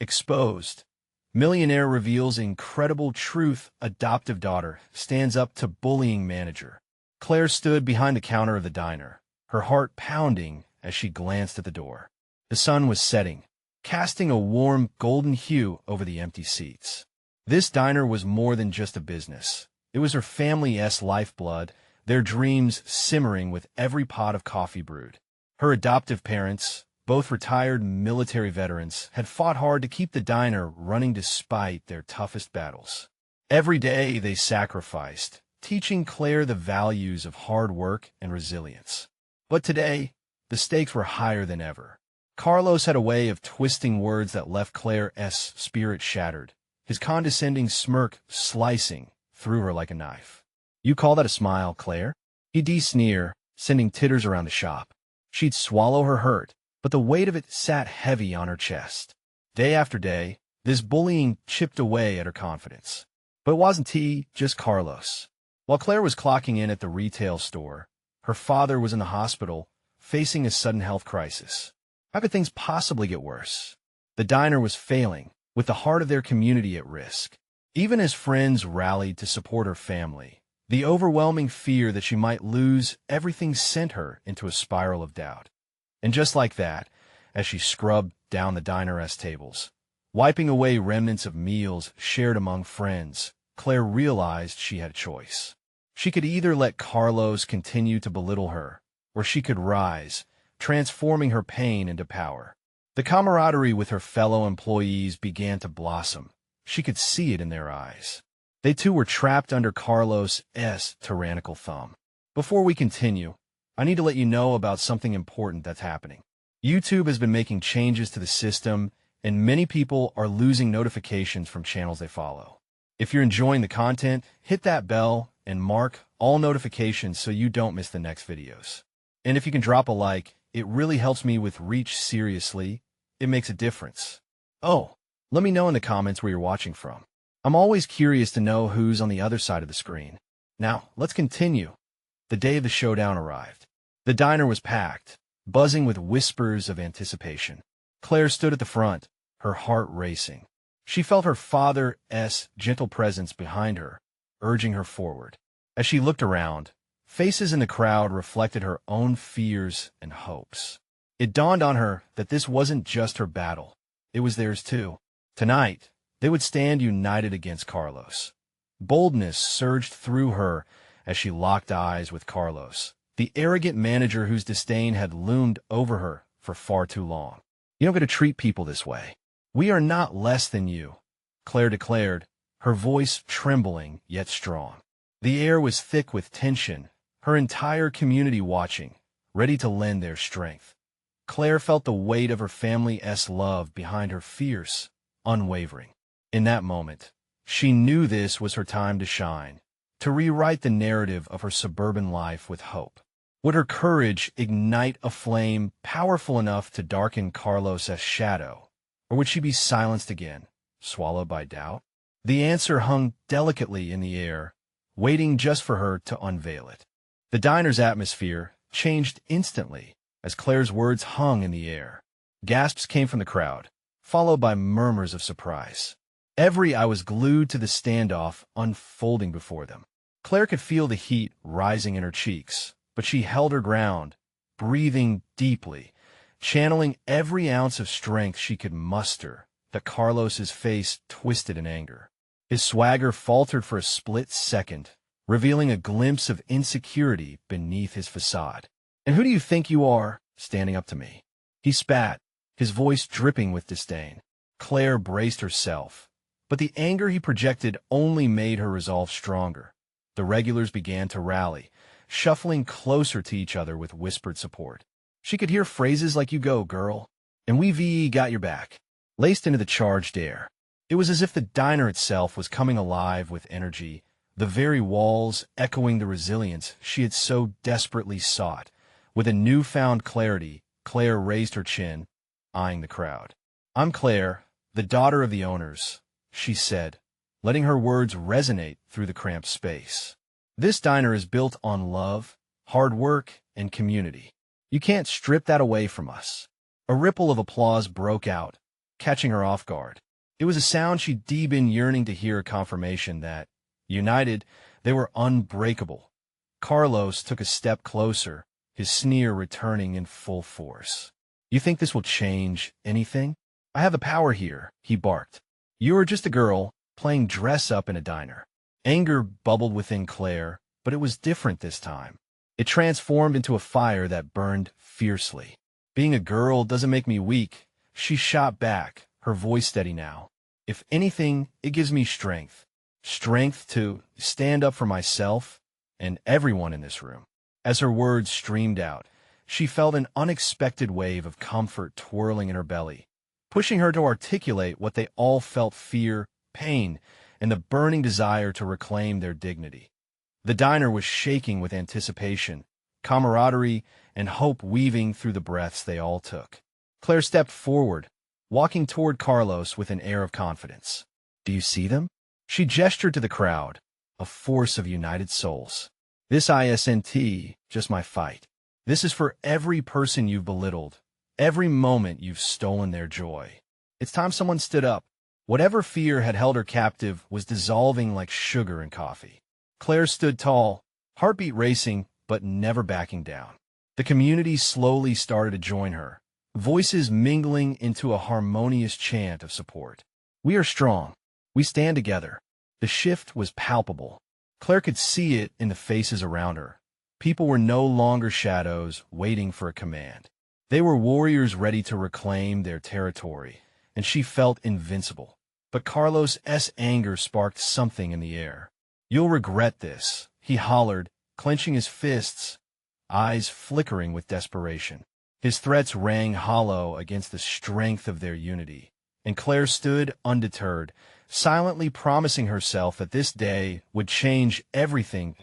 Exposed. Millionaire reveals incredible truth. Adoptive daughter stands up to bullying manager. Claire stood behind the counter of the diner, her heart pounding as she glanced at the door. The sun was setting, casting a warm golden hue over the empty seats. This diner was more than just a business. It was her family's lifeblood, their dreams simmering with every pot of coffee brewed. Her adoptive parents, both retired military veterans, had fought hard to keep the diner running despite their toughest battles. Every day they sacrificed, teaching Claire the values of hard work and resilience. But today, the stakes were higher than ever. Carlos had a way of twisting words that left Claire's spirit shattered, his condescending smirk slicing through her like a knife. "You call that a smile, Claire?" He'd sneer, sending titters around the shop. She'd swallow her hurt, but the weight of it sat heavy on her chest. Day after day, this bullying chipped away at her confidence. But it wasn't just Carlos. While Claire was clocking in at the retail store, her father was in the hospital, facing a sudden health crisis. How could things possibly get worse? The diner was failing, with the heart of their community at risk. Even as friends rallied to support her family, the overwhelming fear that she might lose everything sent her into a spiral of doubt. And just like that, as she scrubbed down the diner's tables, wiping away remnants of meals shared among friends, Claire realized she had a choice. She could either let Carlos continue to belittle her, or she could rise, transforming her pain into power. The camaraderie with her fellow employees began to blossom. She could see it in their eyes. They too were trapped under Carlos's tyrannical thumb. Before we continue, I need to let you know about something important that's happening. YouTube has been making changes to the system, and many people are losing notifications from channels they follow. If you're enjoying the content, hit that bell and mark all notifications so you don't miss the next videos. And if you can drop a like, it really helps me with reach. Seriously, it makes a difference. Oh, let me know in the comments where you're watching from. I'm always curious to know who's on the other side of the screen. Now, let's continue. The day of the showdown arrived. The diner was packed, buzzing with whispers of anticipation. Claire stood at the front, her heart racing. She felt her father's gentle presence behind her, urging her forward. As she looked around, faces in the crowd reflected her own fears and hopes. It dawned on her that this wasn't just her battle. It was theirs too. Tonight, they would stand united against Carlos. Boldness surged through her as she locked eyes with Carlos, the arrogant manager whose disdain had loomed over her for far too long. "You don't get to treat people this way. We are not less than you," Claire declared, her voice trembling yet strong. The air was thick with tension, her entire community watching, ready to lend their strength. Claire felt the weight of her family's love behind her, fierce, unwavering. In that moment, she knew this was her time to shine, to rewrite the narrative of her suburban life with hope. Would her courage ignite a flame powerful enough to darken Carlos's shadow, or would she be silenced again, swallowed by doubt? The answer hung delicately in the air, waiting just for her to unveil it. The diner's atmosphere changed instantly as Claire's words hung in the air. Gasps came from the crowd, followed by murmurs of surprise. Every eye was glued to the standoff unfolding before them. Claire could feel the heat rising in her cheeks, but she held her ground, breathing deeply, channeling every ounce of strength she could muster. That Carlos's face twisted in anger. His swagger faltered for a split second, revealing a glimpse of insecurity beneath his facade. "And who do you think you are, standing up to me?" He spat, his voice dripping with disdain. Claire braced herself, but the anger he projected only made her resolve stronger. The regulars began to rally, shuffling closer to each other with whispered support. She could hear phrases like "you go, girl," and "we got your back," laced into the charged air. It was as if the diner itself was coming alive with energy, the very walls echoing the resilience she had so desperately sought. With a newfound clarity, Claire raised her chin, eyeing the crowd. "I'm Claire, the daughter of the owners," she said, letting her words resonate through the cramped space. "This diner is built on love, hard work, and community. You can't strip that away from us." A ripple of applause broke out, catching her off guard. It was a sound she'd been yearning to hear, a confirmation that, united, they were unbreakable. Carlos took a step closer, his sneer returning in full force. "You think this will change anything? I have the power here," he barked. "You are just a girl, playing dress-up in a diner." Anger bubbled within Claire, but it was different this time. It transformed into a fire that burned fiercely. "Being a girl doesn't make me weak," she shot back, her voice steady now. "If anything, it gives me strength. Strength to stand up for myself and everyone in this room." As her words streamed out, she felt an unexpected wave of comfort twirling in her belly, pushing her to articulate what they all felt: fear, pain, and the burning desire to reclaim their dignity. The diner was shaking with anticipation, camaraderie, and hope weaving through the breaths they all took. Claire stepped forward, walking toward Carlos with an air of confidence. "Do you see them?" She gestured to the crowd, a force of united souls. "This isn't just my fight. This is for every person you've belittled, every moment you've stolen their joy." It's time someone stood up. Whatever fear had held her captive was dissolving like sugar in coffee. Claire stood tall, heartbeat racing, but never backing down. The community slowly started to join her, voices mingling into a harmonious chant of support. "We are strong. We stand together." The shift was palpable. Claire could see it in the faces around her. People were no longer shadows waiting for a command. They were warriors ready to reclaim their territory, and she felt invincible. But Carlos's anger sparked something in the air. "You'll regret this," he hollered, clenching his fists, eyes flickering with desperation. His threats rang hollow against the strength of their unity, and Claire stood undeterred, silently promising herself that this day would change everything.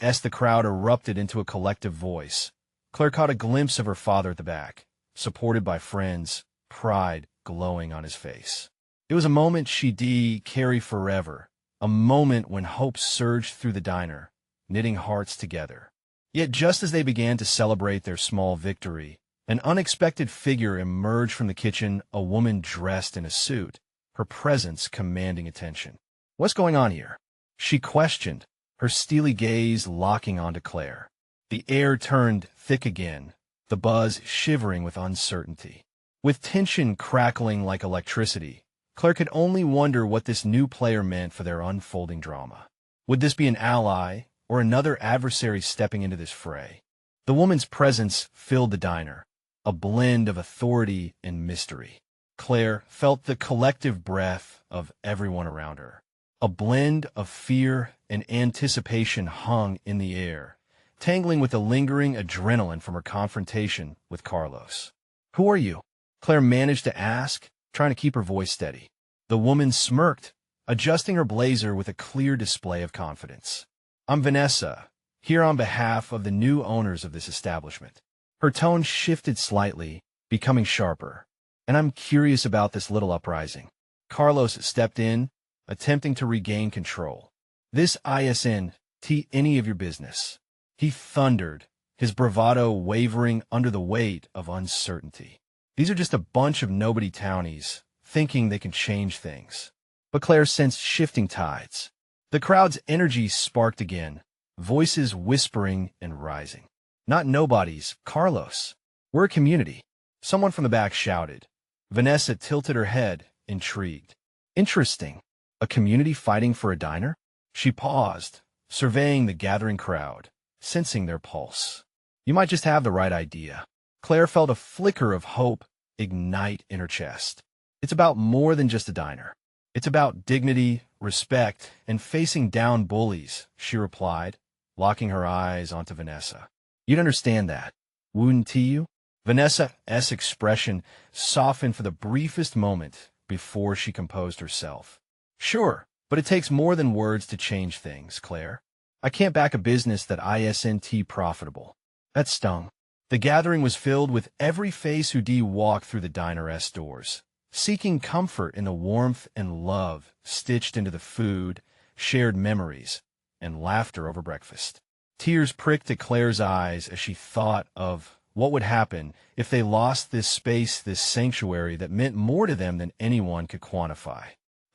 As the crowd erupted into a collective voice, Claire caught a glimpse of her father at the back, supported by friends, pride glowing on his face. It was a moment she'd carry forever, a moment when hope surged through the diner, knitting hearts together. Yet just as they began to celebrate their small victory, an unexpected figure emerged from the kitchen, a woman dressed in a suit, her presence commanding attention. "What's going on here?" she questioned, her steely gaze locking onto Claire. The air turned thick again, the buzz shivering with uncertainty. With tension crackling like electricity, Claire could only wonder what this new player meant for their unfolding drama. Would this be an ally, or another adversary stepping into this fray? The woman's presence filled the diner, a blend of authority and mystery. Claire felt the collective breath of everyone around her. A blend of fear and anticipation hung in the air, tangling with the lingering adrenaline from her confrontation with Carlos. "Who are you?" Claire managed to ask, trying to keep her voice steady. The woman smirked, adjusting her blazer with a clear display of confidence. "I'm Vanessa, here on behalf of the new owners of this establishment." Her tone shifted slightly, becoming sharper. "And I'm curious about this little uprising." Carlos stepped in, attempting to regain control. "This isn't any of your business," he thundered, his bravado wavering under the weight of uncertainty. "These are just a bunch of nobody townies, thinking they can change things." But Claire sensed shifting tides. The crowd's energy sparked again, voices whispering and rising. "Not nobodies, Carlos. We're a community." Someone from the back shouted. Vanessa tilted her head, intrigued. "Interesting. A community fighting for a diner?" She paused, surveying the gathering crowd, sensing their pulse. "You might just have the right idea." Claire felt a flicker of hope ignite in her chest. "It's about more than just a diner. It's about dignity, respect, and facing down bullies," she replied, locking her eyes onto Vanessa. "You'd understand that, wouldn't you?" Vanessa's expression softened for the briefest moment before she composed herself. "Sure, but it takes more than words to change things, Claire. I can't back a business that isn't profitable." That stung. The gathering was filled with every face who walked through the diner's doors, seeking comfort in the warmth and love stitched into the food, shared memories, and laughter over breakfast. Tears pricked at Claire's eyes as she thought of What would happen if they lost this space, this sanctuary that meant more to them than anyone could quantify?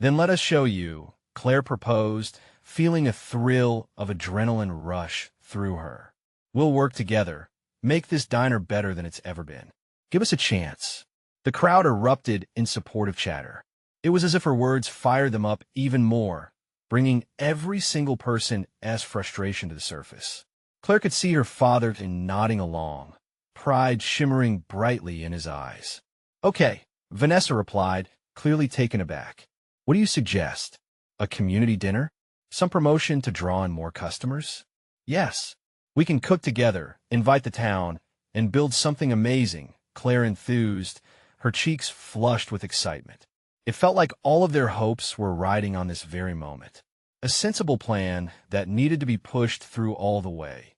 Then let us show you, Claire proposed, feeling a thrill of adrenaline rush through her. We'll work together, make this diner better than it's ever been. Give us a chance. The crowd erupted in supportive chatter. It was as if her words fired them up even more, bringing every single person's frustration to the surface. Claire could see her father nodding along, pride shimmering brightly in his eyes. Okay, Vanessa replied, clearly taken aback. What do you suggest? A community dinner? Some promotion to draw in more customers? Yes. We can cook together, invite the town, and build something amazing, Claire enthused, her cheeks flushed with excitement. It felt like all of their hopes were riding on this very moment. A sensible plan that needed to be pushed through all the way.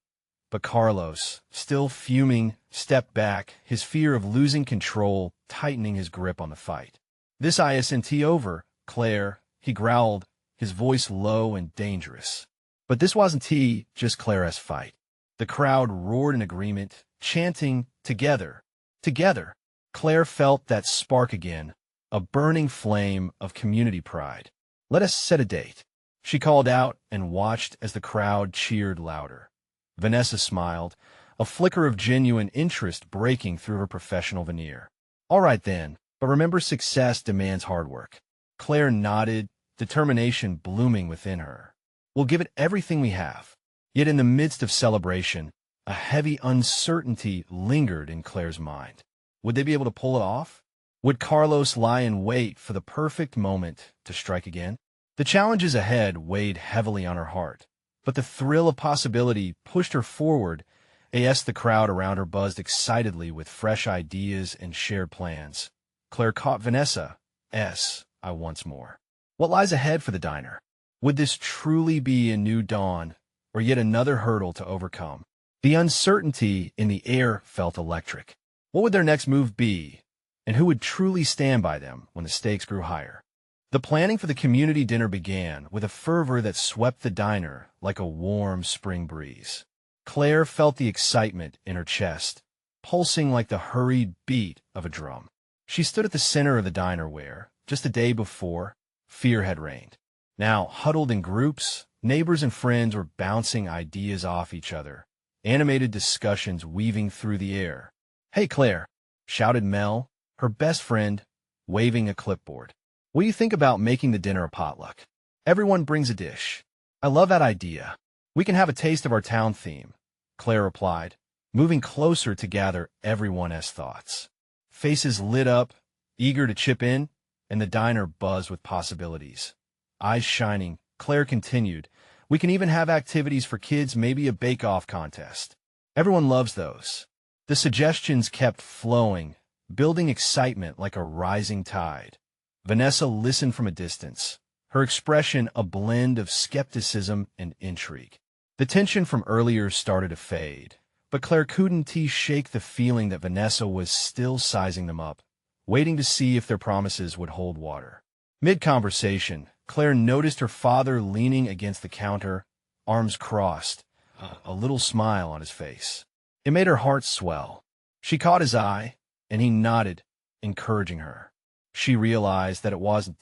But Carlos, still fuming, stepped back, his fear of losing control tightening his grip on the fight. This isn't over, Claire, he growled, his voice low and dangerous. But this wasn't just Claire's fight. The crowd roared in agreement, chanting, "Together! Together!" Claire felt that spark again, a burning flame of community pride. Let us set a date. She called out and watched as the crowd cheered louder. Vanessa smiled, a flicker of genuine interest breaking through her professional veneer. All right then, but remember success demands hard work. Claire nodded, determination blooming within her. We'll give it everything we have. Yet in the midst of celebration, a heavy uncertainty lingered in Claire's mind. Would they be able to pull it off? Would Carlos lie in wait for the perfect moment to strike again? The challenges ahead weighed heavily on her heart, but the thrill of possibility pushed her forward as the crowd around her buzzed excitedly with fresh ideas and shared plans. Claire caught Vanessa's eye once more. What lies ahead for the diner? Would this truly be a new dawn, or yet another hurdle to overcome? The uncertainty in the air felt electric. What would their next move be, and who would truly stand by them when the stakes grew higher? The planning for the community dinner began with a fervor that swept the diner like a warm spring breeze. Claire felt the excitement in her chest, pulsing like the hurried beat of a drum. She stood at the center of the diner where, just a day before, fear had reigned. Now, huddled in groups, neighbors and friends were bouncing ideas off each other, animated discussions weaving through the air. "Hey, Claire," shouted Mel, her best friend, waving a clipboard. "What do you think about making the dinner a potluck? Everyone brings a dish." "I love that idea. We can have a taste of our town theme," Claire replied, moving closer to gather everyone's thoughts. Faces lit up, eager to chip in, and the diner buzzed with possibilities. Eyes shining, Claire continued, "We can even have activities for kids, maybe a bake-off contest. Everyone loves those." The suggestions kept flowing, building excitement like a rising tide. Vanessa listened from a distance, her expression a blend of skepticism and intrigue. The tension from earlier started to fade, but Claire couldn't shake the feeling that Vanessa was still sizing them up, waiting to see if their promises would hold water. Mid-conversation, Claire noticed her father leaning against the counter, arms crossed, a little smile on his face. It made her heart swell. She caught his eye, and he nodded, encouraging her. She realized that it wasn't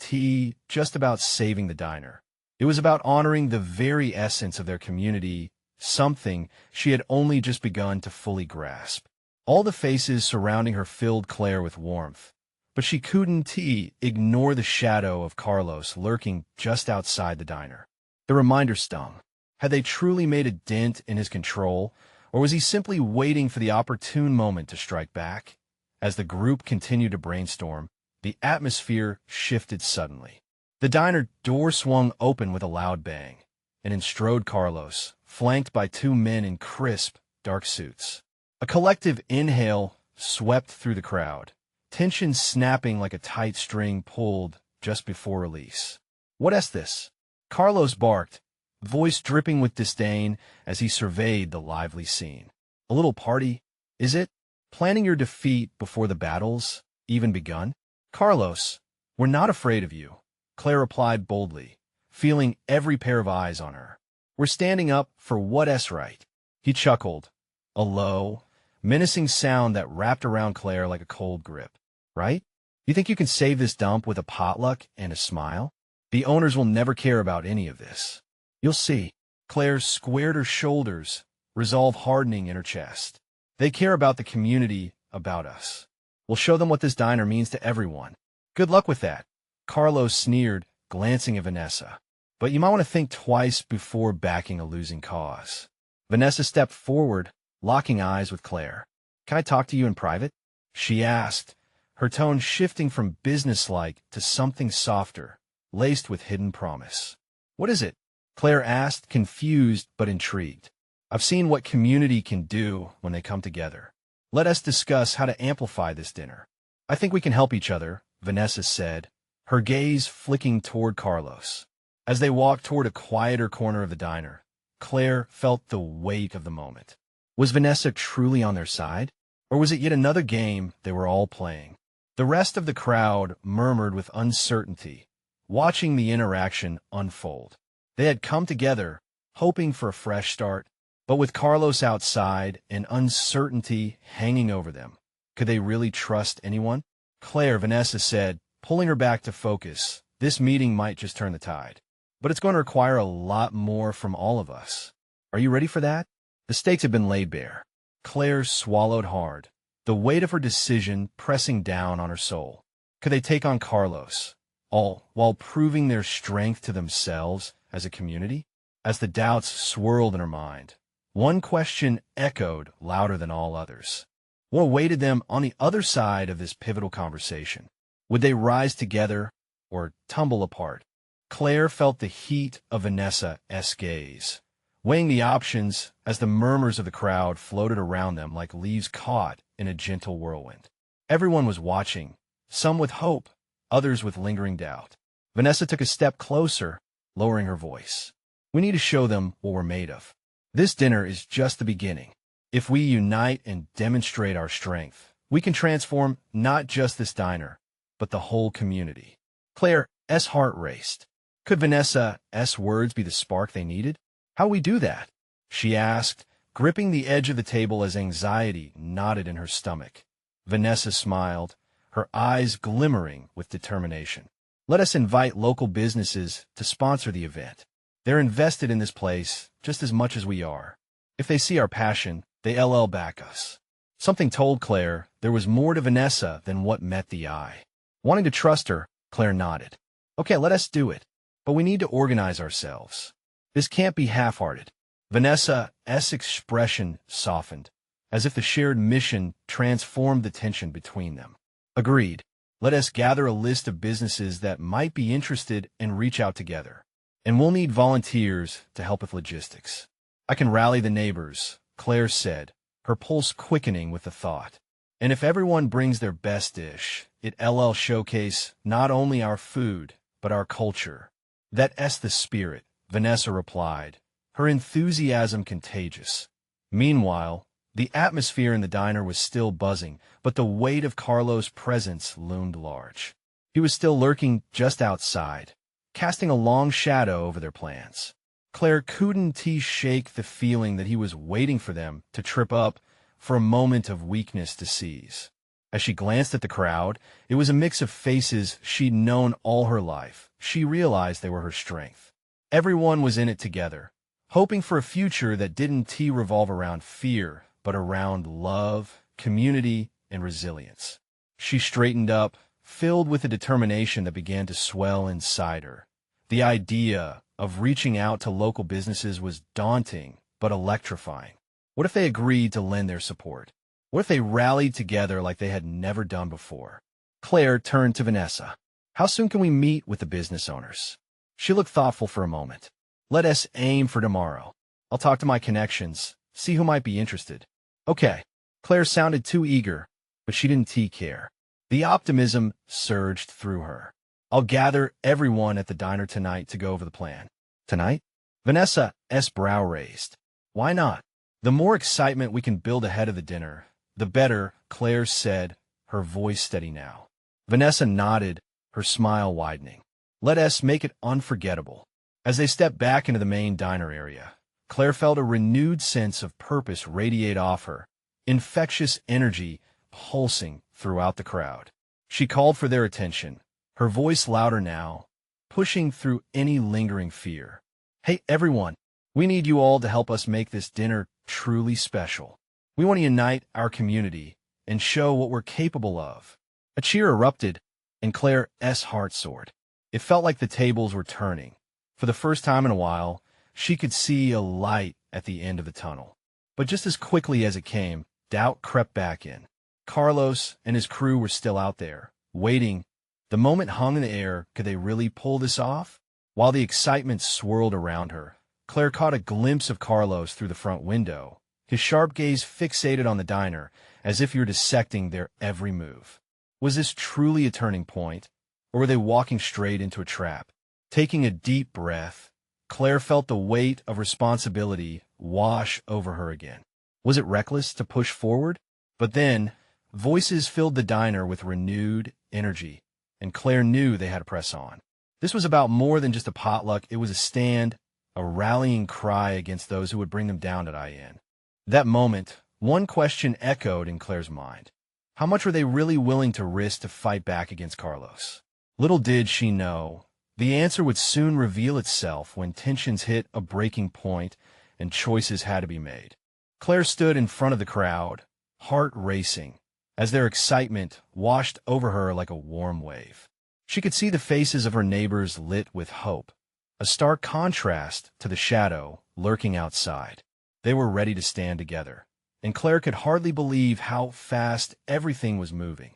just about saving the diner. It was about honoring the very essence of their community, something she had only just begun to fully grasp. All the faces surrounding her filled Claire with warmth, but she couldn't ignore the shadow of Carlos lurking just outside the diner. The reminder stung. Had they truly made a dent in his control, or was he simply waiting for the opportune moment to strike back? As the group continued to brainstorm, the atmosphere shifted suddenly. The diner door swung open with a loud bang, and in strode Carlos, flanked by two men in crisp, dark suits. A collective inhale swept through the crowd, tension snapping like a tight string pulled just before release. "What's this?" Carlos barked, voice dripping with disdain as he surveyed the lively scene. "A little party, is it? Planning your defeat before the battle's even begun?" "Carlos, we're not afraid of you," Claire replied boldly, feeling every pair of eyes on her. "We're standing up for what's right." He chuckled, a low, menacing sound that wrapped around Claire like a cold grip. Right? You think you can save this dump with a potluck and a smile? The owners will never care about any of this. You'll see. Claire squared her shoulders, resolve hardening in her chest. They care about the community, about us. We'll show them what this diner means to everyone. Good luck with that, Carlos sneered, glancing at Vanessa. But you might want to think twice before backing a losing cause. Vanessa stepped forward, locking eyes with Claire. Can I talk to you in private? She asked, her tone shifting from businesslike to something softer, laced with hidden promise. What is it? Claire asked, confused but intrigued. I've seen what community can do when they come together. Let us discuss how to amplify this dinner. I think we can help each other, Vanessa said, her gaze flicking toward Carlos. As they walked toward a quieter corner of the diner, Claire felt the weight of the moment. Was Vanessa truly on their side? Or was it yet another game they were all playing? The rest of the crowd murmured with uncertainty, watching the interaction unfold. They had come together, hoping for a fresh start, but with Carlos outside and uncertainty hanging over them, could they really trust anyone? Claire, Vanessa said, pulling her back to focus, this meeting might just turn the tide. But it's going to require a lot more from all of us. Are you ready for that? The stakes have been laid bare. Claire swallowed hard, the weight of her decision pressing down on her soul. Could they take on Carlos, all while proving their strength to themselves as a community? As the doubts swirled in her mind, one question echoed louder than all others. What awaited them on the other side of this pivotal conversation? Would they rise together or tumble apart? Claire felt the heat of Vanessa's gaze, weighing the options as the murmurs of the crowd floated around them like leaves caught in a gentle whirlwind. Everyone was watching, some with hope, others with lingering doubt. Vanessa took a step closer, lowering her voice. We need to show them what we're made of. This dinner is just the beginning. If we unite and demonstrate our strength, we can transform not just this diner, but the whole community. Claire's heart raced. Could Vanessa's words be the spark they needed? How we do that? She asked, gripping the edge of the table as anxiety knotted in her stomach. Vanessa smiled, her eyes glimmering with determination. Let us invite local businesses to sponsor the event. They're invested in this place just as much as we are. If they see our passion, they'll back us. Something told Claire there was more to Vanessa than what met the eye. Wanting to trust her, Claire nodded. Okay, let us do it. But we need to organize ourselves. This can't be half-hearted. Vanessa's expression softened, as if the shared mission transformed the tension between them. Agreed. Let us gather a list of businesses that might be interested and reach out together. And we'll need volunteers to help with logistics. I can rally the neighbors, Claire said, her pulse quickening with the thought. And if everyone brings their best dish, it'll showcase not only our food, but our culture. That's the spirit, Vanessa replied, her enthusiasm contagious. Meanwhile, the atmosphere in the diner was still buzzing, but the weight of Carlos' presence loomed large. He was still lurking just outside, casting a long shadow over their plans. Claire couldn't shake the feeling that he was waiting for them to trip up for a moment of weakness to seize. As she glanced at the crowd, it was a mix of faces she'd known all her life. She realized they were her strength. Everyone was in it together, hoping for a future that didn't revolve around fear, but around love, community, and resilience. She straightened up, filled with a determination that began to swell inside her. The idea of reaching out to local businesses was daunting, but electrifying. What if they agreed to lend their support? What if they rallied together like they had never done before? Claire turned to Vanessa. How soon can we meet with the business owners? She looked thoughtful for a moment. Let us aim for tomorrow. I'll talk to my connections, see who might be interested. Okay. Claire sounded too eager, but she didn't care. The optimism surged through her. I'll gather everyone at the diner tonight to go over the plan. Tonight? Vanessa's brow raised. Why not? The more excitement we can build ahead of the dinner, the better, Claire said, her voice steady now. Vanessa nodded, her smile widening. Let us make it unforgettable. As they stepped back into the main diner area, Claire felt a renewed sense of purpose radiate off her, infectious energy pulsing throughout the crowd. She called for their attention, her voice louder now, pushing through any lingering fear. "Hey, everyone, we need you all to help us make this dinner truly special. We want to unite our community and show what we're capable of." A cheer erupted, and Claire's heart soared. It felt like the tables were turning. For the first time in a while, she could see a light at the end of the tunnel. But just as quickly as it came, doubt crept back in. Carlos and his crew were still out there, waiting. The moment hung in the air. Could they really pull this off? While the excitement swirled around her, Claire caught a glimpse of Carlos through the front window, his sharp gaze fixated on the diner, as if he were dissecting their every move. Was this truly a turning point, or were they walking straight into a trap? Taking a deep breath, Claire felt the weight of responsibility wash over her again. Was it reckless to push forward? But then, voices filled the diner with renewed energy, and Claire knew they had to press on. This was about more than just a potluck. It was a stand, a rallying cry against those who would bring them down at IN. That moment, one question echoed in Claire's mind. How much were they really willing to risk to fight back against Carlos? Little did she know, the answer would soon reveal itself when tensions hit a breaking point and choices had to be made. Claire stood in front of the crowd, heart racing, as their excitement washed over her like a warm wave. She could see the faces of her neighbors lit with hope, a stark contrast to the shadow lurking outside. They were ready to stand together, and Claire could hardly believe how fast everything was moving.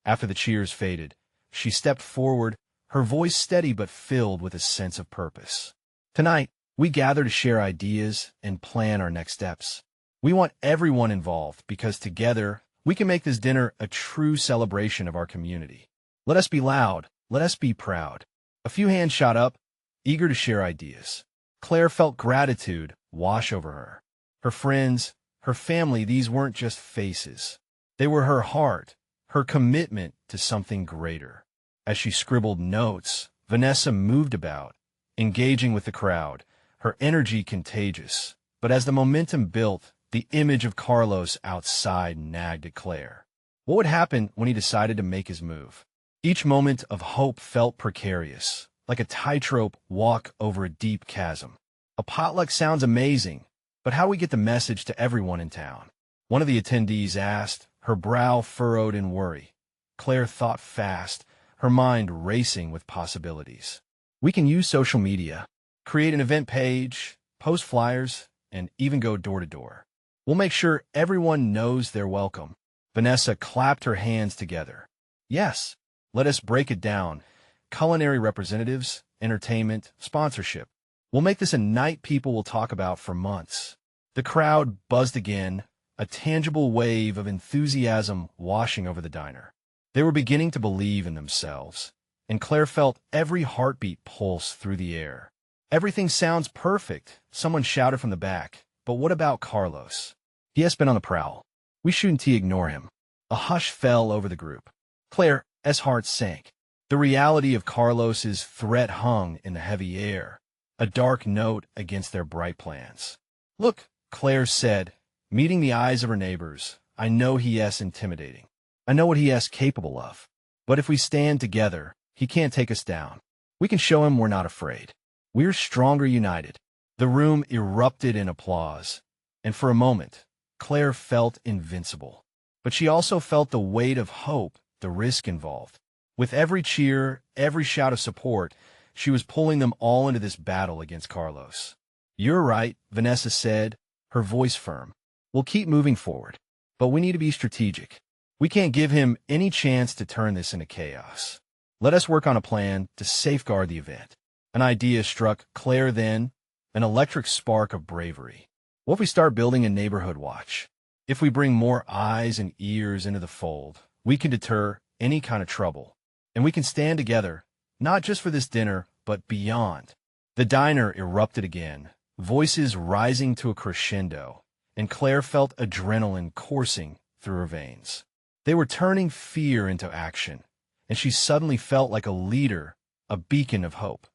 After the cheers faded, she stepped forward, her voice steady but filled with a sense of purpose. "Tonight, we gather to share ideas and plan our next steps. We want everyone involved because together we can make this dinner a true celebration of our community. Let us be loud. Let us be proud." A few hands shot up, eager to share ideas. Claire felt gratitude wash over her. Her friends, her family, these weren't just faces. They were her heart, her commitment to something greater. As she scribbled notes, Vanessa moved about, engaging with the crowd, her energy contagious. But as the momentum built, the image of Carlos outside nagged at Claire. What would happen when he decided to make his move? Each moment of hope felt precarious, like a tightrope walk over a deep chasm. A potluck sounds amazing, but how do we get the message to everyone in town? One of the attendees asked, her brow furrowed in worry. Claire thought fast, her mind racing with possibilities. "We can use social media, create an event page, post flyers, and even go door to door. We'll make sure everyone knows they're welcome." Vanessa clapped her hands together. "Yes, let us break it down. Culinary representatives, entertainment, sponsorship. We'll make this a night people will talk about for months." The crowd buzzed again, a tangible wave of enthusiasm washing over the diner. They were beginning to believe in themselves, and Claire felt every heartbeat pulse through the air. "Everything sounds perfect," someone shouted from the back. "But what about Carlos? He has been on the prowl. We shouldn't ignore him." A hush fell over the group. Claire's heart sank. The reality of Carlos's threat hung in the heavy air, a dark note against their bright plans. "Look," Claire said, meeting the eyes of her neighbors, "I know he is intimidating. I know what he is capable of. But if we stand together, he can't take us down. We can show him we're not afraid. We're stronger united." The room erupted in applause, and for a moment, Claire felt invincible. But she also felt the weight of hope, the risk involved. With every cheer, every shout of support, she was pulling them all into this battle against Carlos. "You're right," Vanessa said, her voice firm. "We'll keep moving forward, but we need to be strategic. We can't give him any chance to turn this into chaos. Let us work on a plan to safeguard the event." An idea struck Claire then, an electric spark of bravery. What if we start building a neighborhood watch? If we bring more eyes and ears into the fold, we can deter any kind of trouble. And we can stand together, not just for this dinner, but beyond. The diner erupted again, voices rising to a crescendo, and Claire felt adrenaline coursing through her veins. They were turning fear into action, and she suddenly felt like a leader, a beacon of hope.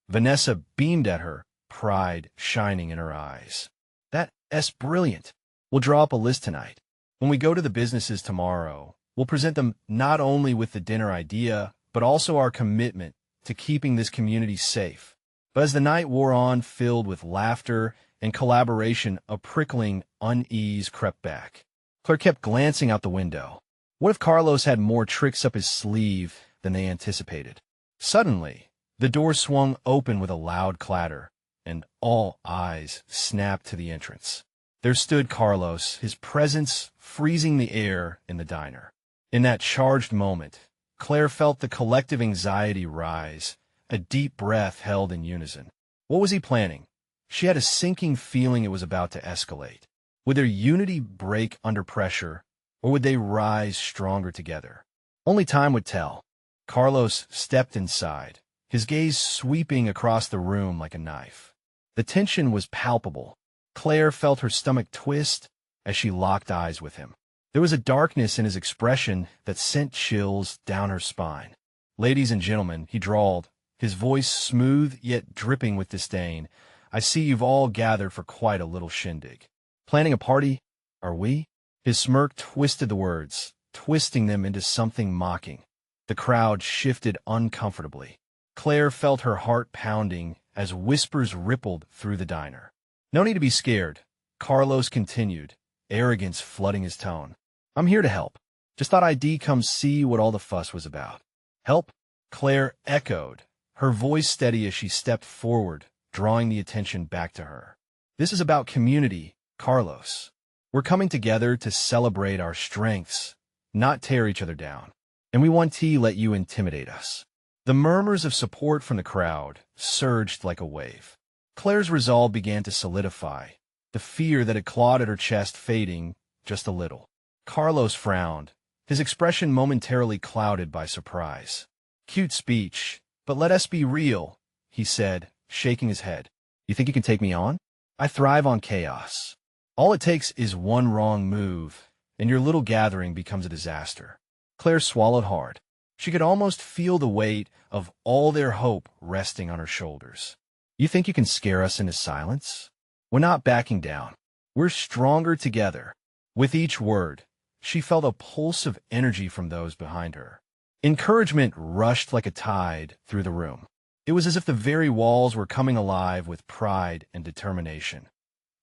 Vanessa beamed at her, pride shining in her eyes. "That's brilliant. We'll draw up a list tonight. When we go to the businesses tomorrow, we'll present them not only with the dinner idea, but also our commitment to keeping this community safe. But as the night wore on, filled with laughter and collaboration, a prickling unease crept back. Claire kept glancing out the window. What if Carlos had more tricks up his sleeve than they anticipated? Suddenly, the door swung open with a loud clatter, and all eyes snapped to the entrance. There stood Carlos, his presence freezing the air in the diner. In that charged moment, Claire felt the collective anxiety rise, a deep breath held in unison. What was he planning? She had a sinking feeling it was about to escalate. Would their unity break under pressure, or would they rise stronger together? Only time would tell. Carlos stepped inside, his gaze sweeping across the room like a knife. The tension was palpable. Claire felt her stomach twist as she locked eyes with him. There was a darkness in his expression that sent chills down her spine. "Ladies and gentlemen," he drawled, his voice smooth yet dripping with disdain, "I see you've all gathered for quite a little shindig. Planning a party, are we?" His smirk twisted the words, twisting them into something mocking. The crowd shifted uncomfortably. Claire felt her heart pounding as whispers rippled through the diner. "No need to be scared," Carlos continued, arrogance flooding his tone. "I'm here to help. Just thought I'd come see what all the fuss was about." "Help?" Claire echoed, her voice steady as she stepped forward, drawing the attention back to her. "This is about community, Carlos. We're coming together to celebrate our strengths, not tear each other down. And we won't let you intimidate us." The murmurs of support from the crowd surged like a wave. Claire's resolve began to solidify, the fear that had clawed at her chest fading just a little. Carlos frowned, his expression momentarily clouded by surprise. "Cute speech, but let us be real," he said, shaking his head. "You think you can take me on? I thrive on chaos. All it takes is one wrong move, and your little gathering becomes a disaster." Claire swallowed hard. She could almost feel the weight of all their hope resting on her shoulders. "You think you can scare us into silence? We're not backing down. We're stronger together." With each word, she felt a pulse of energy from those behind her. Encouragement rushed like a tide through the room. It was as if the very walls were coming alive with pride and determination.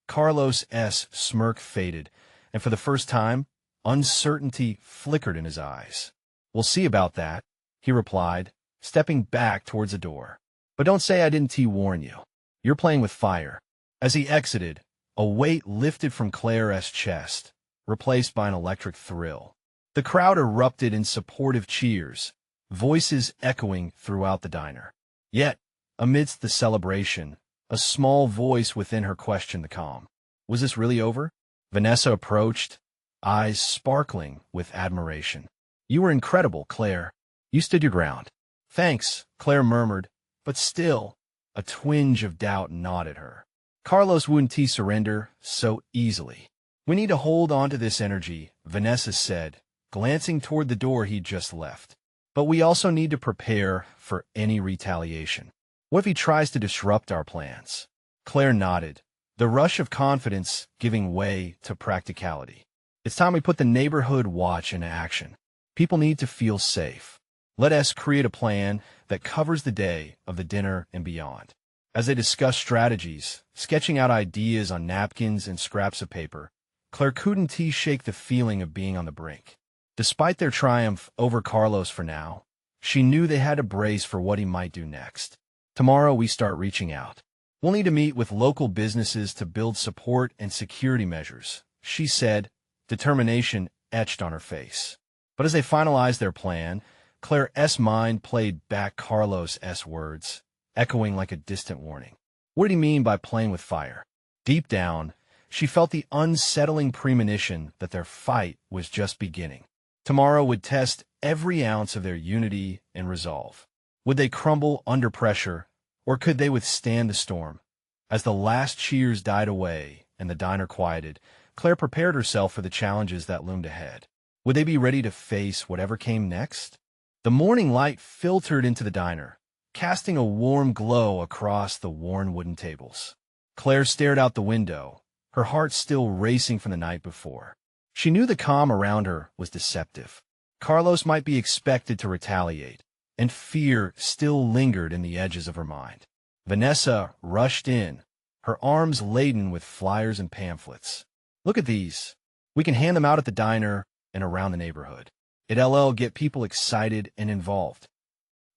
Carlos's smirk faded, and for the first time, uncertainty flickered in his eyes. "We'll see about that," he replied, stepping back towards the door. "But don't say I didn't warn you. You're playing with fire." As he exited, a weight lifted from Claire's chest, replaced by an electric thrill. The crowd erupted in supportive cheers, voices echoing throughout the diner. Yet, amidst the celebration, a small voice within her questioned the calm. Was this really over? Vanessa approached, eyes sparkling with admiration. "You were incredible, Claire. You stood your ground." "Thanks," Claire murmured, but still, a twinge of doubt gnawed at her. "Carlos wouldn't surrender so easily. We need to hold on to this energy," Vanessa said, glancing toward the door he'd just left. "But we also need to prepare for any retaliation. What if he tries to disrupt our plans?" Claire nodded, the rush of confidence giving way to practicality. "It's time we put the neighborhood watch into action. People need to feel safe. Let us create a plan that covers the day of the dinner and beyond." As they discussed strategies, sketching out ideas on napkins and scraps of paper, Claire couldn't shake the feeling of being on the brink. Despite their triumph over Carlos for now, she knew they had to brace for what he might do next. "Tomorrow we start reaching out. We'll need to meet with local businesses to build support and security measures," she said, determination etched on her face. But as they finalized their plan, Claire's mind played back Carlos's words, echoing like a distant warning. What did he mean by playing with fire? Deep down, she felt the unsettling premonition that their fight was just beginning. Tomorrow would test every ounce of their unity and resolve. Would they crumble under pressure, or could they withstand the storm? As the last cheers died away and the diner quieted, Claire prepared herself for the challenges that loomed ahead. Would they be ready to face whatever came next? The morning light filtered into the diner, casting a warm glow across the worn wooden tables. Claire stared out the window, her heart still racing from the night before. She knew the calm around her was deceptive. Carlos might be expected to retaliate, and fear still lingered in the edges of her mind. Vanessa rushed in, her arms laden with flyers and pamphlets. "Look at these. We can hand them out at the diner and around the neighborhood. It'll get people excited and involved."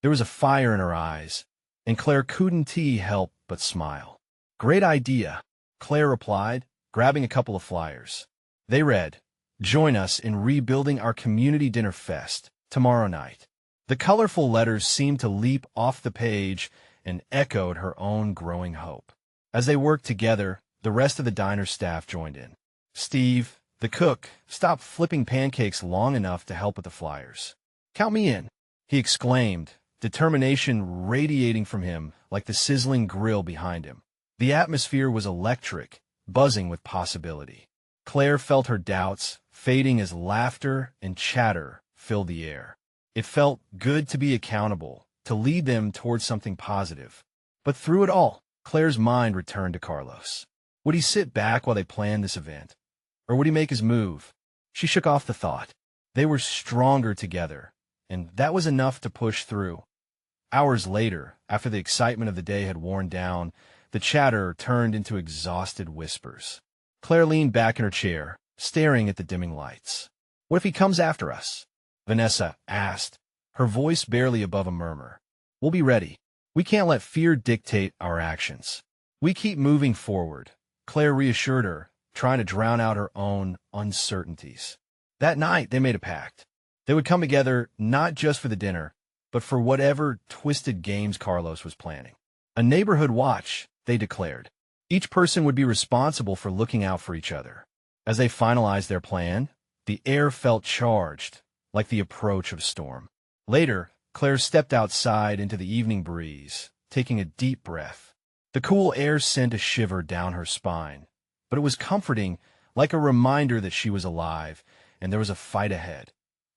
There was a fire in her eyes, and Claire couldn't help but smile. "Great idea," Claire replied, grabbing a couple of flyers. They read, "Join us in rebuilding our community dinner fest tomorrow night." The colorful letters seemed to leap off the page and echoed her own growing hope. As they worked together, the rest of the diner staff joined in. Steve, the cook, stopped flipping pancakes long enough to help with the flyers. "Count me in," he exclaimed, determination radiating from him like the sizzling grill behind him. The atmosphere was electric, buzzing with possibility. Claire felt her doubts fading as laughter and chatter filled the air. It felt good to be accountable, to lead them towards something positive. But through it all, Claire's mind returned to Carlos. Would he sit back while they planned this event? Or would he make his move? She shook off the thought. They were stronger together, and that was enough to push through. Hours later, after the excitement of the day had worn down, the chatter turned into exhausted whispers. Claire leaned back in her chair, staring at the dimming lights. "What if he comes after us?" Vanessa asked, her voice barely above a murmur. "We'll be ready. We can't let fear dictate our actions. We keep moving forward," Claire reassured her, trying to drown out her own uncertainties. That night, they made a pact. They would come together not just for the dinner, but for whatever twisted games Carlos was planning. A neighborhood watch, they declared. Each person would be responsible for looking out for each other. As they finalized their plan, the air felt charged, like the approach of a storm. Later, Claire stepped outside into the evening breeze, taking a deep breath. The cool air sent a shiver down her spine, but it was comforting, like a reminder that she was alive, and there was a fight ahead.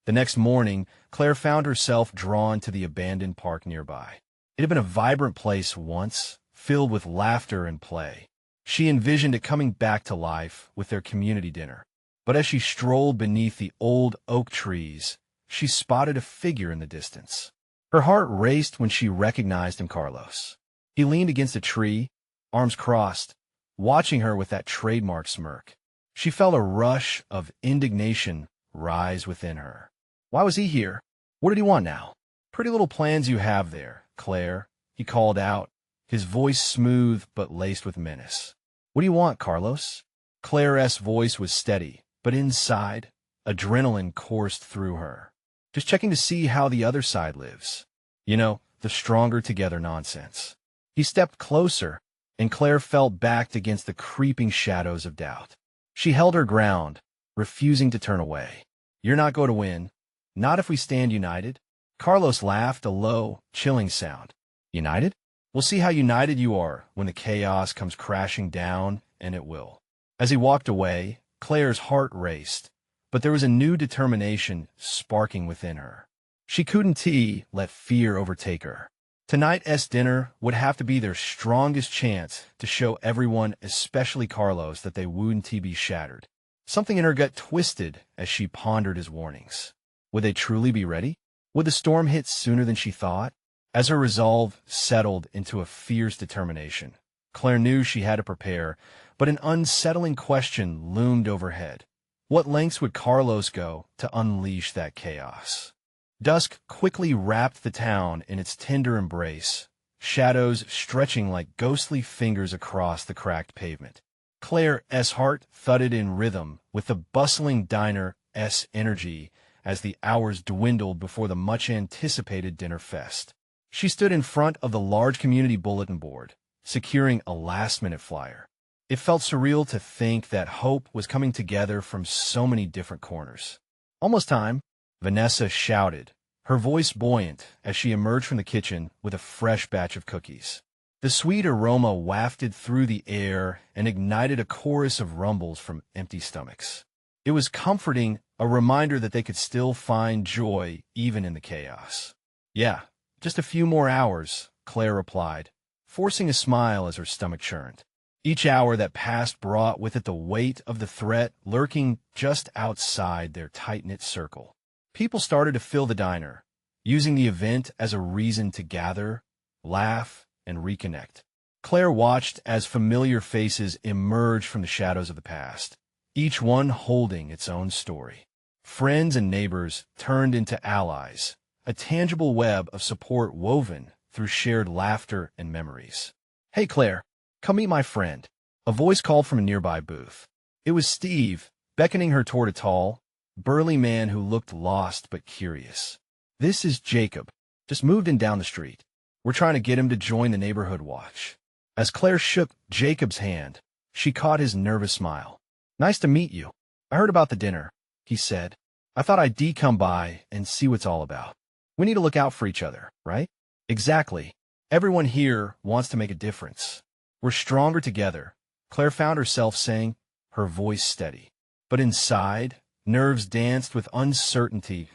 The next morning, Claire found herself drawn to the abandoned park nearby. It had been a vibrant place once, filled with laughter and play. She envisioned it coming back to life with their community dinner. But as she strolled beneath the old oak trees, she spotted a figure in the distance. Her heart raced when she recognized him, Carlos. He leaned against a tree, arms crossed, watching her with that trademark smirk. She felt a rush of indignation rise within her. Why was he here? What did he want now? "Pretty little plans you have there, Claire," he called out, his voice smooth but laced with menace. "What do you want, Carlos?" Claire's voice was steady, but inside, adrenaline coursed through her. "Just checking to see how the other side lives. You know, the stronger together nonsense." He stepped closer, and Claire felt backed against the creeping shadows of doubt. She held her ground, refusing to turn away. "You're not going to win. Not if we stand united." Carlos laughed, a low, chilling sound. "United? We'll see how united you are when the chaos comes crashing down, and it will." As he walked away, Claire's heart raced, but there was a new determination sparking within her. She couldn't let fear overtake her. Tonight's dinner would have to be their strongest chance to show everyone, especially Carlos, that they wouldn't be shattered. Something in her gut twisted as she pondered his warnings. Would they truly be ready? Would the storm hit sooner than she thought? As her resolve settled into a fierce determination, Claire knew she had to prepare, but an unsettling question loomed overhead. What lengths would Carlos go to unleash that chaos? Dusk quickly wrapped the town in its tender embrace, shadows stretching like ghostly fingers across the cracked pavement. Claire's heart thudded in rhythm with the bustling diner's energy as the hours dwindled before the much-anticipated dinner fest. She stood in front of the large community bulletin board, securing a last-minute flyer. It felt surreal to think that hope was coming together from so many different corners. "Almost time," Vanessa shouted, her voice buoyant as she emerged from the kitchen with a fresh batch of cookies. The sweet aroma wafted through the air and ignited a chorus of rumbles from empty stomachs. It was comforting, a reminder that they could still find joy even in the chaos. "Yeah, just a few more hours," Claire replied, forcing a smile as her stomach churned. Each hour that passed brought with it the weight of the threat lurking just outside their tight-knit circle. People started to fill the diner, using the event as a reason to gather, laugh, and reconnect. Claire watched as familiar faces emerged from the shadows of the past, each one holding its own story. Friends and neighbors turned into allies, a tangible web of support woven through shared laughter and memories. "Hey, Claire, come meet my friend," a voice called from a nearby booth. It was Steve, beckoning her toward a tall, burly man who looked lost but curious. "This is Jacob. Just moved in down the street. We're trying to get him to join the neighborhood watch." As Claire shook Jacob's hand, she caught his nervous smile. "Nice to meet you. I heard about the dinner," he said. "I thought I'd come by and see what's all about. We need to look out for each other, right?" "Exactly. Everyone here wants to make a difference. We're stronger together," Claire found herself saying, her voice steady. But inside, nerves danced with uncertainty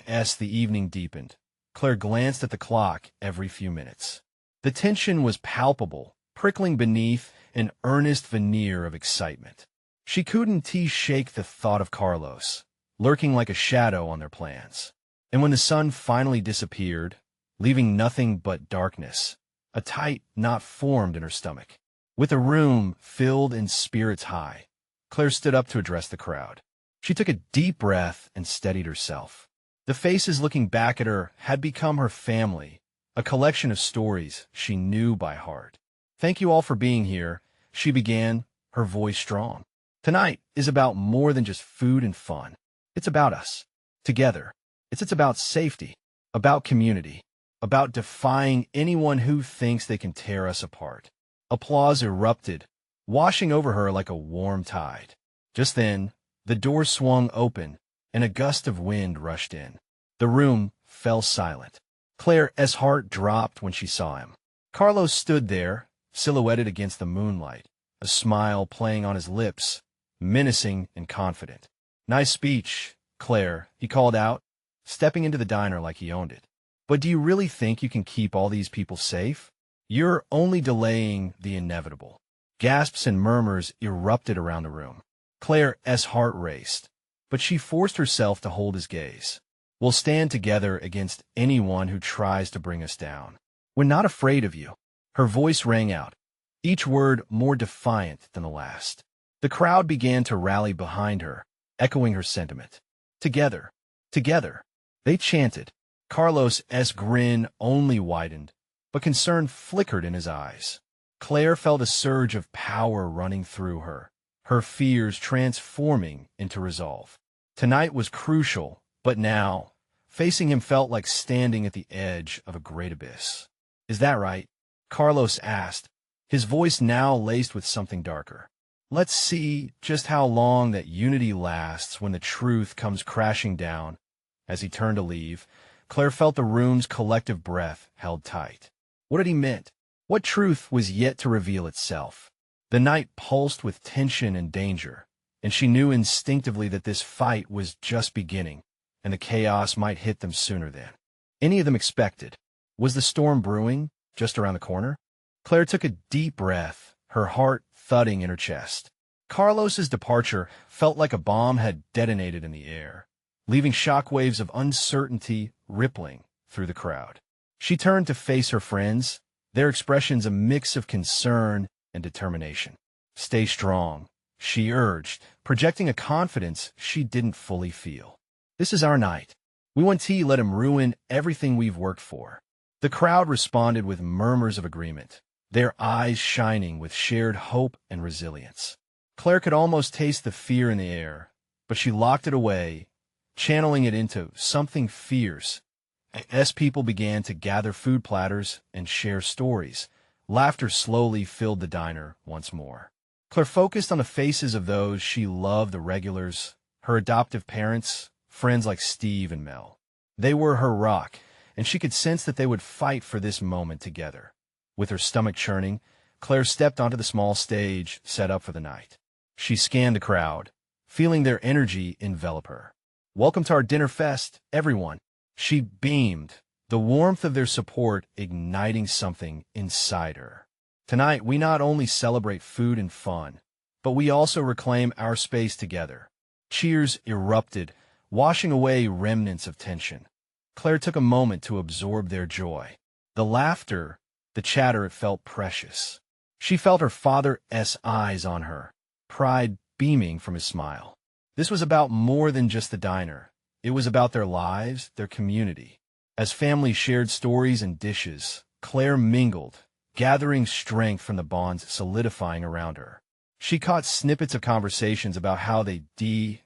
as the evening deepened. Claire glanced at the clock every few minutes. The tension was palpable, prickling beneath an earnest veneer of excitement. She couldn't shake the thought of Carlos, lurking like a shadow on their plans. And when the sun finally disappeared, leaving nothing but darkness, a tight knot formed in her stomach. With the room filled and spirits high, Claire stood up to address the crowd. She took a deep breath and steadied herself. The faces looking back at her had become her family, a collection of stories she knew by heart. "Thank you all for being here," she began, her voice strong. "Tonight is about more than just food and fun. It's about us, together. It's about safety, about community, about defying anyone who thinks they can tear us apart." Applause erupted, washing over her like a warm tide. Just then, the door swung open, and a gust of wind rushed in. The room fell silent. Claire's heart dropped when she saw him. Carlos stood there, silhouetted against the moonlight, a smile playing on his lips, menacing and confident. "Nice speech, Claire," he called out, stepping into the diner like he owned it. "But do you really think you can keep all these people safe? You're only delaying the inevitable." Gasps and murmurs erupted around the room. Claire's heart raced, but she forced herself to hold his gaze. "We'll stand together against anyone who tries to bring us down. We're not afraid of you." Her voice rang out, each word more defiant than the last. The crowd began to rally behind her, echoing her sentiment. "Together, together," they chanted. Carlos's grin only widened, but concern flickered in his eyes. Claire felt a surge of power running through her, her fears transforming into resolve. Tonight was crucial, but now, facing him felt like standing at the edge of a great abyss. "Is that right?" Carlos asked, his voice now laced with something darker. "Let's see just how long that unity lasts when the truth comes crashing down." As he turned to leave, Claire felt the room's collective breath held tight. What had he meant? What truth was yet to reveal itself? The night pulsed with tension and danger, and she knew instinctively that this fight was just beginning, and the chaos might hit them sooner than any of them expected. Was the storm brewing just around the corner? Claire took a deep breath, her heart thudding in her chest. Carlos's departure felt like a bomb had detonated in the air, leaving shockwaves of uncertainty rippling through the crowd. She turned to face her friends, their expressions a mix of concern and determination. "Stay strong," she urged, projecting a confidence she didn't fully feel. "This is our night. We won't let him ruin everything we've worked for." The crowd responded with murmurs of agreement, their eyes shining with shared hope and resilience. Claire could almost taste the fear in the air, but she locked it away, channeling it into something fierce. As people began to gather food platters and share stories, laughter slowly filled the diner once more. Claire focused on the faces of those she loved, the regulars, her adoptive parents, friends like Steve and Mel. They were her rock, and she could sense that they would fight for this moment together. With her stomach churning, Claire stepped onto the small stage set up for the night. She scanned the crowd, feeling their energy envelop her. "Welcome to our dinner fest, everyone." She beamed, the warmth of their support igniting something inside her. Tonight, we not only celebrate food and fun, but we also reclaim our space together. Cheers erupted, washing away remnants of tension. Claire took a moment to absorb their joy. The laughter, the chatter, it felt precious. She felt her father's eyes on her, pride beaming from his smile. This was about more than just the diner. It was about their lives, their community. As families shared stories and dishes, Claire mingled, gathering strength from the bonds solidifying around her. She caught snippets of conversations about how they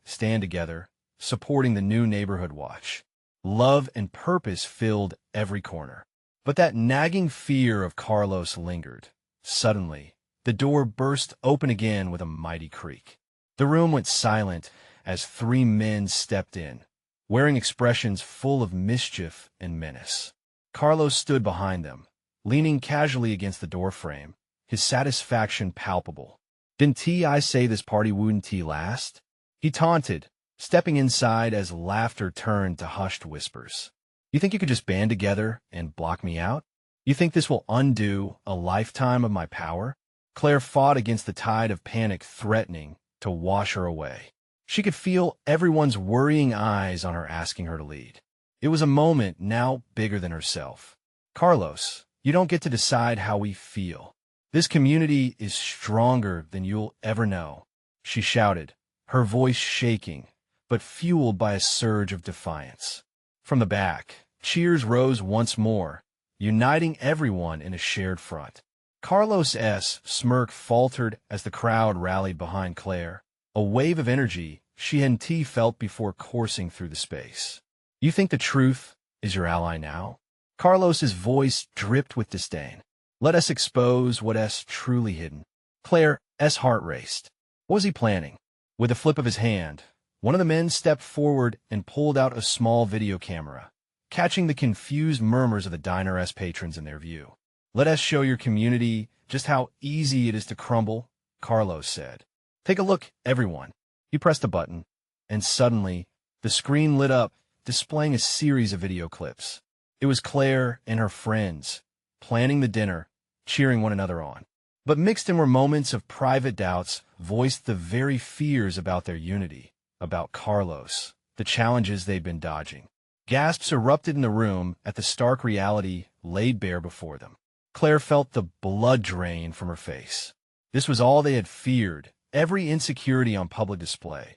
stand together, supporting the new neighborhood watch. Love and purpose filled every corner. But that nagging fear of Carlos lingered. Suddenly, the door burst open again with a mighty creak. The room went silent as three men stepped in, wearing expressions full of mischief and menace. Carlos stood behind them, leaning casually against the doorframe, his satisfaction palpable. "Didn't I say this party wouldn't last?" He taunted, stepping inside as laughter turned to hushed whispers. "You think you could just band together and block me out? You think this will undo a lifetime of my power?" Claire fought against the tide of panic threatening to wash her away. She could feel everyone's worrying eyes on her, asking her to lead. It was a moment now bigger than herself. "Carlos, you don't get to decide how we feel. This community is stronger than you'll ever know," she shouted, her voice shaking, but fueled by a surge of defiance. From the back, cheers rose once more, uniting everyone in a shared front. Carlos's smirk faltered as the crowd rallied behind Claire, a wave of energy she hadn't felt before coursing through the space. "You think the truth is your ally now?" Carlos's voice dripped with disdain. "Let us expose what's truly hidden." Claire's heart raced. What was he planning? With a flip of his hand, one of the men stepped forward and pulled out a small video camera, catching the confused murmurs of the diner's patrons in their view. "Let us show your community just how easy it is to crumble," Carlos said. "Take a look, everyone." He pressed a button, and suddenly, the screen lit up, displaying a series of video clips. It was Claire and her friends, planning the dinner, cheering one another on. But mixed in were moments of private doubts, voiced the very fears about their unity, about Carlos, the challenges they'd been dodging. Gasps erupted in the room at the stark reality laid bare before them. Claire felt the blood drain from her face. This was all they had feared, every insecurity on public display.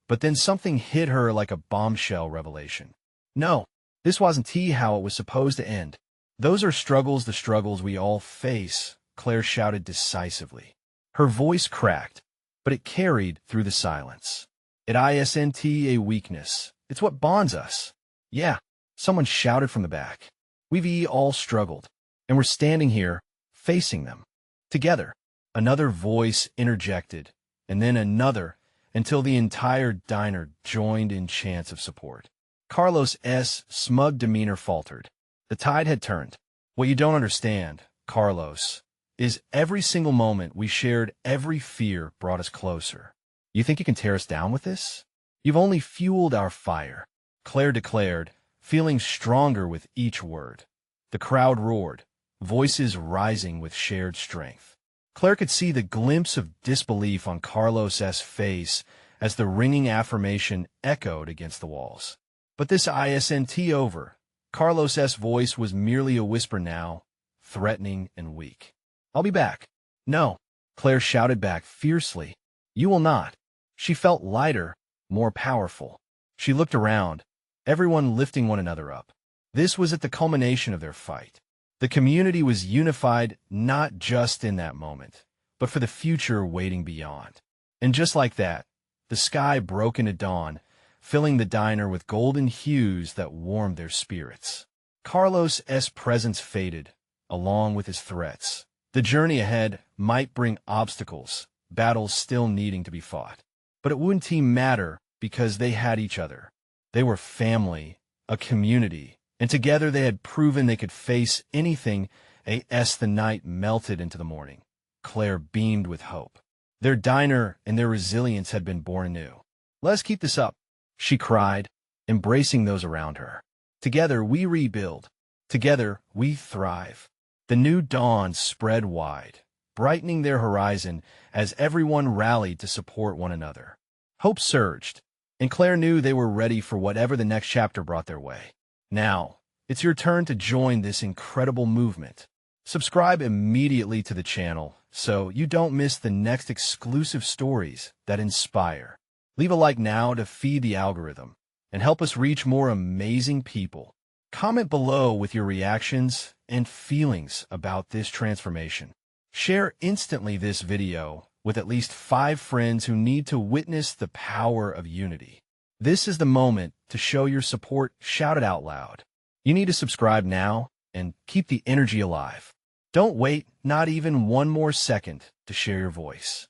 But then something hit her like a bombshell revelation. No, this wasn't how it was supposed to end. "Those are struggles, the struggles we all face," Claire shouted decisively. Her voice cracked, but it carried through the silence. "It isn't a weakness. It's what bonds us." "Yeah," someone shouted from the back. "We've all struggled, and we're standing here, facing them. Together." Another voice interjected, and then another, until the entire diner joined in chants of support. Carlos's smug demeanor faltered. The tide had turned. "What you don't understand, Carlos, is every single moment we shared, every fear brought us closer. You think you can tear us down with this? You've only fueled our fire," Claire declared, feeling stronger with each word. The crowd roared, voices rising with shared strength. Claire could see the glimpse of disbelief on Carlos's face as the ringing affirmation echoed against the walls. "But this isn't over." Carlos's voice was merely a whisper now, threatening and weak. "I'll be back." "No," Claire shouted back fiercely. "You will not." She felt lighter, more powerful. She looked around, everyone lifting one another up. This was at the culmination of their fight. The community was unified not just in that moment, but for the future waiting beyond. And just like that, the sky broke into dawn, filling the diner with golden hues that warmed their spirits. Carlos's presence faded, along with his threats. The journey ahead might bring obstacles, battles still needing to be fought. But it wouldn't matter because they had each other. They were family, a community, and together they had proven they could face anything. As the night melted into the morning, Claire beamed with hope. Their diner and their resilience had been born anew. "Let's keep this up," she cried, embracing those around her. "Together we rebuild. Together we thrive." The new dawn spread wide, brightening their horizon as everyone rallied to support one another. Hope surged, and Claire knew they were ready for whatever the next chapter brought their way. Now, it's your turn to join this incredible movement. Subscribe immediately to the channel so you don't miss the next exclusive stories that inspire. Leave a like now to feed the algorithm and help us reach more amazing people. Comment below with your reactions and feelings about this transformation. Share instantly this video with at least 5 friends who need to witness the power of unity. This is the moment to show your support. Shout it out loud. You need to subscribe now and keep the energy alive. Don't wait, not even one more second, to share your voice.